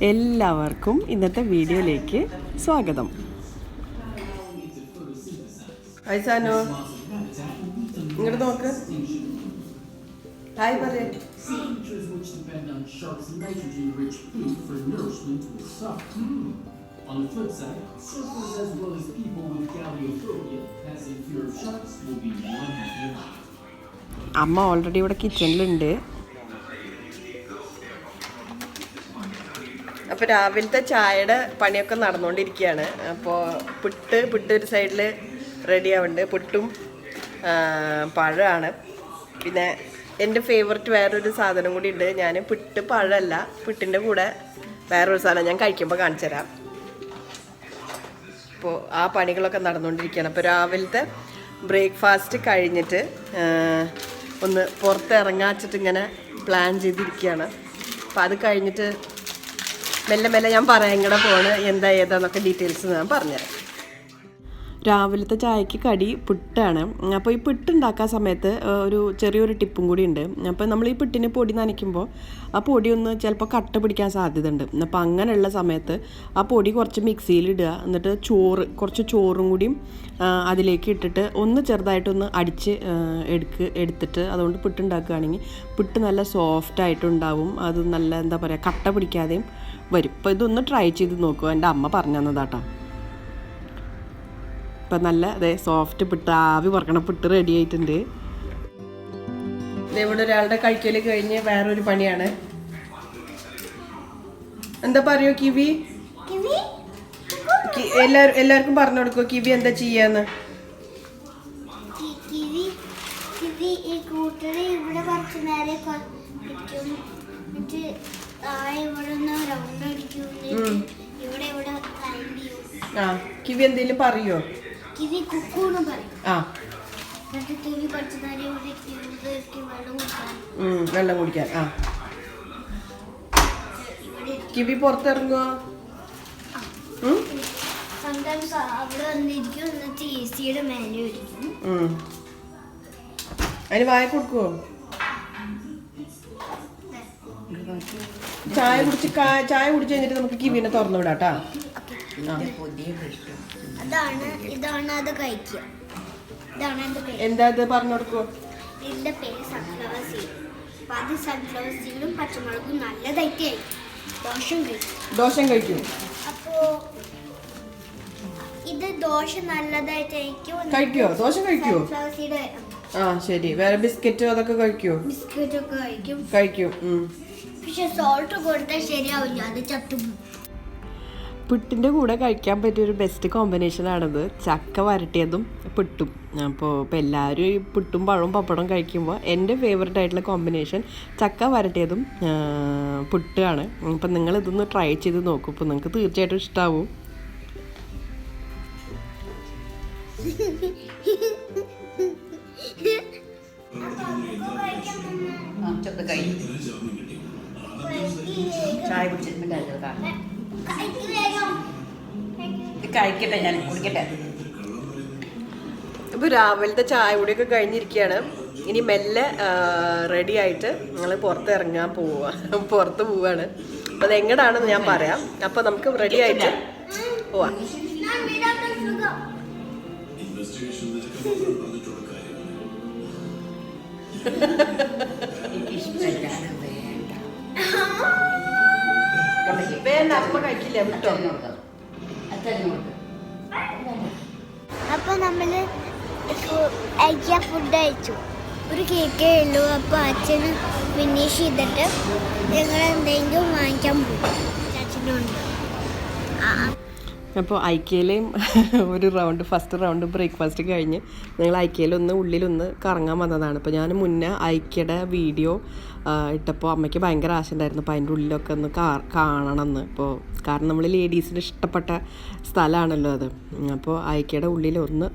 എല്ലാവർക്കും ഇന്നത്തെ വീഡിയോയിലേക്ക് സ്വാഗതം. ഹായ് സാനു, ഇങ്ങോട്ട് നോക്ക്. ഹായ് പറയേ. On the flip side, surfers as well as people with galleophobia has a fear of sharks will be one happier life. അമ്മ ഓൾറെഡി ഇവിടെ കിച്ചണിലുണ്ട്. അപ്പോൾ രാവിലത്തെ ചായയുടെ പണിയൊക്കെ നടന്നുകൊണ്ടിരിക്കുകയാണ്. അപ്പോൾ പുട്ട് ഒരു സൈഡിൽ റെഡി ആവുന്നുണ്ട്. പുട്ടും പഴമാണ്. പിന്നെ എൻ്റെ ഫേവററ്റ് വേറൊരു സാധനം കൂടി ഉണ്ട്. ഞാൻ പഴമല്ല, പുട്ടിൻ്റെ കൂടെ വേറൊരു സാധനം ഞാൻ കഴിക്കുമ്പോൾ കാണിച്ചു തരാം. അപ്പോൾ ആ പണികളൊക്കെ നടന്നുകൊണ്ടിരിക്കുകയാണ്. അപ്പോൾ രാവിലത്തെ ബ്രേക്ക്ഫാസ്റ്റ് കഴിഞ്ഞിട്ട് ഒന്ന് പുറത്തിറങ്ങാച്ചിട്ട് ഇങ്ങനെ പ്ലാൻ ചെയ്തിരിക്കുകയാണ്. അപ്പോൾ അത് കഴിഞ്ഞിട്ട് മെല്ലെ ഞാൻ പറയാം ഇങ്ങടെ പോണ് എന്താ ഏതാന്നൊക്കെ ഡീറ്റെയിൽസ് ഞാൻ പറഞ്ഞുതരാം. രാവിലത്തെ ചായക്ക് കടി പുട്ടാണ്. അപ്പോൾ ഈ പുട്ടുണ്ടാക്കാൻ സമയത്ത് ഒരു ചെറിയൊരു ടിപ്പും കൂടി ഉണ്ട്. അപ്പോൾ നമ്മൾ ഈ പുട്ടിന് പൊടി നനയ്ക്കുമ്പോൾ ആ പൊടി ഒന്ന് ചിലപ്പോൾ കട്ട പിടിക്കാൻ സാധ്യതയുണ്ട്. അപ്പോൾ അങ്ങനെയുള്ള സമയത്ത് ആ പൊടി കുറച്ച് മിക്സിയിലിടുക. എന്നിട്ട് കുറച്ച് ചോറും കൂടിയും അതിലേക്ക് ഇട്ടിട്ട് ഒന്ന് ചെറുതായിട്ടൊന്ന് അടിച്ച് എടുത്തിട്ട് അതുകൊണ്ട് പുട്ടുണ്ടാക്കുകയാണെങ്കിൽ പുട്ട് നല്ല സോഫ്റ്റായിട്ടുണ്ടാവും. അത് നല്ല എന്താ പറയുക കട്ട പിടിക്കാതെയും വരും. അപ്പോൾ ഇതൊന്ന് ട്രൈ ചെയ്ത് നോക്കുക. എൻ്റെ അമ്മ പറഞ്ഞു തന്നതാട്ടോ. ഇപ്പം നല്ല അതെ സോഫ്റ്റ് പുട്ട്, ആവി പറക്കണ പുട്ട് റെഡി ആയിട്ടുണ്ട്. ഇവിടെ ഒരാളുടെ കഴിക്കൽ കഴിഞ്ഞ് വേറൊരു പണിയാണ്. എന്താ പറയോ കിവി? എല്ലാവർക്കും പറഞ്ഞു കൊടുക്കോ കിവി എന്താ ചെയ്യാന്ന്. ആ കിവി എന്തെങ്കിലും പറയോ? വെള്ളം കുടിക്കാൻ. ആ കിവി പുറത്തിറങ്ങുവോ? അതിന് വായ കൊടുക്കുവോ? ചായ കുടിച്ച് കഴിഞ്ഞിട്ട് നമുക്ക് കിവിനെ തുറന്നു വിടാട്ടാ. എന്താ ഇത് പറഞ്ഞു കൊടുക്കോ? ഇതിന്റെ പേര് സൺഫ്ലവർ സീഡ്. അത് സൺഫ്ലവർ സീഡും പച്ചമുളകും നല്ലതായിട്ട് ദോശം കഴിക്കും. അപ്പോ ഇത് ദോശ നല്ലതായിട്ട് കഴിക്കുവോ? ദോശം കഴിക്കുവോ? ആ ശരി. വേറെ ബിസ്ക്കറ്റോ അതൊക്കെ കഴിക്കുവോ? ബിസ്ക്കറ്റ് ഒക്കെ കഴിക്കും. പക്ഷെ സോൾട്ട് കൊടുത്താൽ ശരിയാവില്ല, അത് ചത്തുപോകും. പുട്ടിൻ്റെ കൂടെ കഴിക്കാൻ പറ്റിയൊരു ബെസ്റ്റ് കോമ്പിനേഷനാണിത്, ചക്ക വരട്ടിയതും പുട്ടും. അപ്പോൾ എല്ലാവരും ഈ പുട്ടും പഴവും പപ്പടവും കഴിക്കുമ്പോൾ എൻ്റെ ഫേവററ്റ് ആയിട്ടുള്ള കോമ്പിനേഷൻ ചക്ക വരട്ടിയതും പുട്ടാണ്. അപ്പം നിങ്ങളിതൊന്ന് ട്രൈ ചെയ്ത് നോക്കും. അപ്പോൾ നിങ്ങൾക്ക് തീർച്ചയായിട്ടും ഇഷ്ടമാവും. ചായ കുടിച്ചിട്ടുണ്ടായിരുന്നു. കഴിക്കട്ടെ, ഞാൻ കുടിക്കട്ടെ. ഇപ്പോൾ രാവിലത്തെ ചായ കൂടിയൊക്കെ കഴിഞ്ഞിരിക്കുകയാണ്. ഇനി മെല്ലെ റെഡി ആയിട്ട് ഞങ്ങൾ പുറത്ത് പോവാണ്. അപ്പോൾ അത് എങ്ങടാണെന്ന് ഞാൻ പറയാം. അപ്പോൾ നമുക്ക് റെഡി ആയിട്ട് പോവാം. അമ്മ കഴിക്കില്ല വിട്ടോ. അപ്പൊ നമ്മള് ഫുഡ് അയച്ചു, ഒരു കേക്കേ ഉള്ളൂ. അപ്പൊ അച്ഛന് ഫിനിഷ് ചെയ്തിട്ട് ഞങ്ങൾ എന്തെങ്കിലും വാങ്ങിക്കാൻ പോകും. അച്ഛനുണ്ട്. അപ്പോൾ ഐക്യയിലെയും ഒരു റൗണ്ട് ഫസ്റ്റ് റൗണ്ട് ബ്രേക്ക്ഫാസ്റ്റ് കഴിഞ്ഞ് ഞങ്ങൾ ഐക്യയിലൊന്ന് ഉള്ളിലൊന്ന് കറങ്ങാൻ വന്നതാണ്. അപ്പോൾ ഞാൻ മുന്നേ ഐക്യയുടെ വീഡിയോ ഇട്ടപ്പോൾ അമ്മയ്ക്ക് ഭയങ്കര ആശ ഉണ്ടായിരുന്നു അപ്പോൾ അതിൻ്റെ ഉള്ളിലൊക്കെ ഒന്ന് കാണണമെന്ന്. അപ്പോൾ കാരണം നമ്മൾ ലേഡീസിന് ഇഷ്ടപ്പെട്ട സ്ഥലമാണല്ലോ അത്. അപ്പോൾ ഐക്യയുടെ ഉള്ളിലൊന്ന്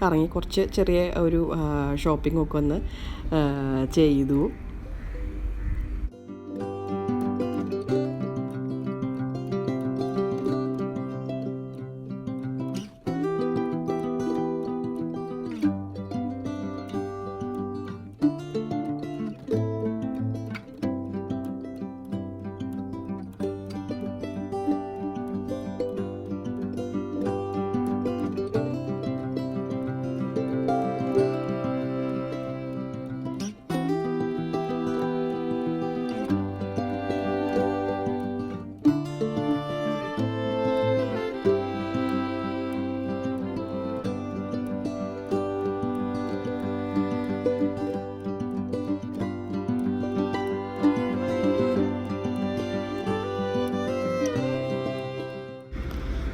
കറങ്ങി കുറച്ച് ചെറിയ ഒരു ഷോപ്പിംഗ് ഒക്കെ ഒന്ന് ചെയ്തു.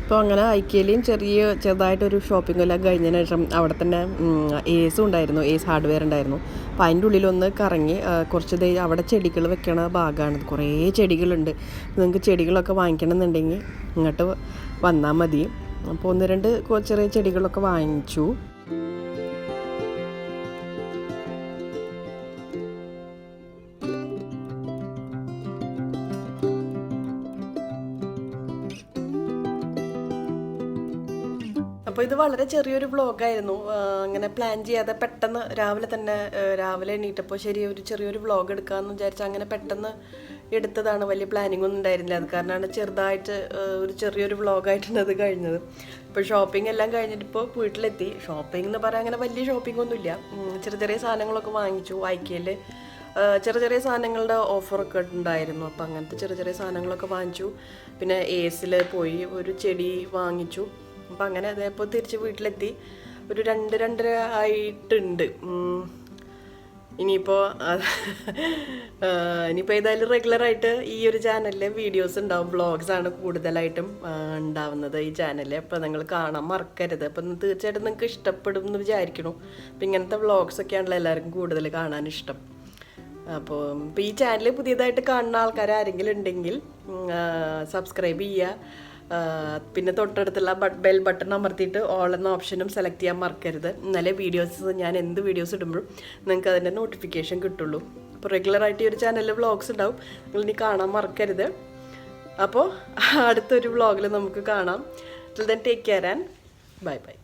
അപ്പോൾ അങ്ങനെ ഐക്യയിലെയും ചെറുതായിട്ടൊരു ഷോപ്പിംഗ് എല്ലാം കഴിഞ്ഞതിന് ശേഷം അവിടെ തന്നെ ഏസും ഉണ്ടായിരുന്നു, ഏസ് ഹാർഡ്വെയർ ഉണ്ടായിരുന്നു. അപ്പോൾ അതിൻ്റെ ഉള്ളിലൊന്ന് കറങ്ങി കുറച്ച് അവിടെ ചെടികൾ വെക്കണ ഭാഗമാണ്. കുറേ ചെടികളുണ്ട്. നിങ്ങൾക്ക് ചെടികളൊക്കെ വാങ്ങിക്കണമെന്നുണ്ടെങ്കിൽ ഇങ്ങോട്ട് വന്നാൽ മതി. അപ്പോൾ 1-2 ചെറിയ ചെടികളൊക്കെ വാങ്ങിച്ചു. അപ്പോൾ ഇത് വളരെ ചെറിയൊരു വ്ളോഗായിരുന്നു. അങ്ങനെ പ്ലാൻ ചെയ്യാതെ പെട്ടെന്ന് രാവിലെ എണീറ്റപ്പോൾ ചെറിയൊരു വ്ളോഗ് എടുക്കാമെന്ന് വിചാരിച്ചാൽ അങ്ങനെ പെട്ടെന്ന് എടുത്തതാണ്. വലിയ പ്ലാനിങ് ഒന്നും ഉണ്ടായിരുന്നില്ല. അത് കാരണമാണ് ചെറുതായിട്ട് ചെറിയൊരു വ്ളോഗായിട്ടാണ് അത് കഴിഞ്ഞത്. ഇപ്പോൾ ഷോപ്പിംഗ് എല്ലാം കഴിഞ്ഞിട്ടിപ്പോൾ വീട്ടിലെത്തി. ഷോപ്പിംഗ് എന്ന് പറയാൻ അങ്ങനെ വലിയ ഷോപ്പിംഗ് ഒന്നുമില്ല. ചെറിയ സാധനങ്ങളൊക്കെ വാങ്ങിച്ചു. ഐക്യയിൽ ചെറിയ സാധനങ്ങളുടെ ഓഫറൊക്കെ ഉണ്ടായിരുന്നു. അപ്പോൾ അങ്ങനത്തെ ചെറിയ സാധനങ്ങളൊക്കെ വാങ്ങിച്ചു. പിന്നെ ഏസിൽ പോയി ഒരു ചെടി വാങ്ങിച്ചു. അപ്പം അങ്ങനെ അതേപോലെ തിരിച്ച് വീട്ടിലെത്തി. ഒരു 2-2:30 ആയിട്ടുണ്ട്. ഇനിയിപ്പോൾ ഏതായാലും റെഗുലറായിട്ട് ഈ ഒരു ചാനലിൽ വീഡിയോസ് ഉണ്ടാവും. വ്ളോഗ്സാണ് കൂടുതലായിട്ടും ഉണ്ടാവുന്നത് ഈ ചാനലിൽ. അപ്പോൾ നിങ്ങൾ കാണാൻ മറക്കരുത്. അപ്പം തീർച്ചയായിട്ടും നിങ്ങൾക്ക് ഇഷ്ടപ്പെടും എന്ന് വിചാരിക്കണു. അപ്പം ഇങ്ങനത്തെ വ്ളോഗ്സൊക്കെയാണല്ലോ എല്ലാവർക്കും കൂടുതൽ കാണാൻ ഇഷ്ടം. അപ്പോൾ ഈ ചാനൽ പുതിയതായിട്ട് കാണുന്ന ആൾക്കാർ ആരെങ്കിലും ഉണ്ടെങ്കിൽ സബ്സ്ക്രൈബ് ചെയ്യുക. പിന്നെ തൊട്ടടുത്തുള്ള ബെൽ ബട്ടൺ അമർത്തിയിട്ട് ഓൾ എന്ന ഓപ്ഷനും സെലക്ട് ചെയ്യാൻ മറക്കരുത്. എന്നാലേ ഞാൻ എന്ത് വീഡിയോസ് ഇടുമ്പോഴും നിങ്ങൾക്ക് അതിൻ്റെ നോട്ടിഫിക്കേഷൻ കിട്ടുള്ളൂ. അപ്പോൾ റെഗുലറായിട്ട് ഈ ഒരു ചാനലിൽ വ്ളോഗ്സ് ഉണ്ടാവും. നിങ്ങൾ ഇനി കാണാൻ മറക്കരുത്. അപ്പോൾ അടുത്തൊരു വ്ളോഗിൽ നമുക്ക് കാണാം. Till then take care and bye bye.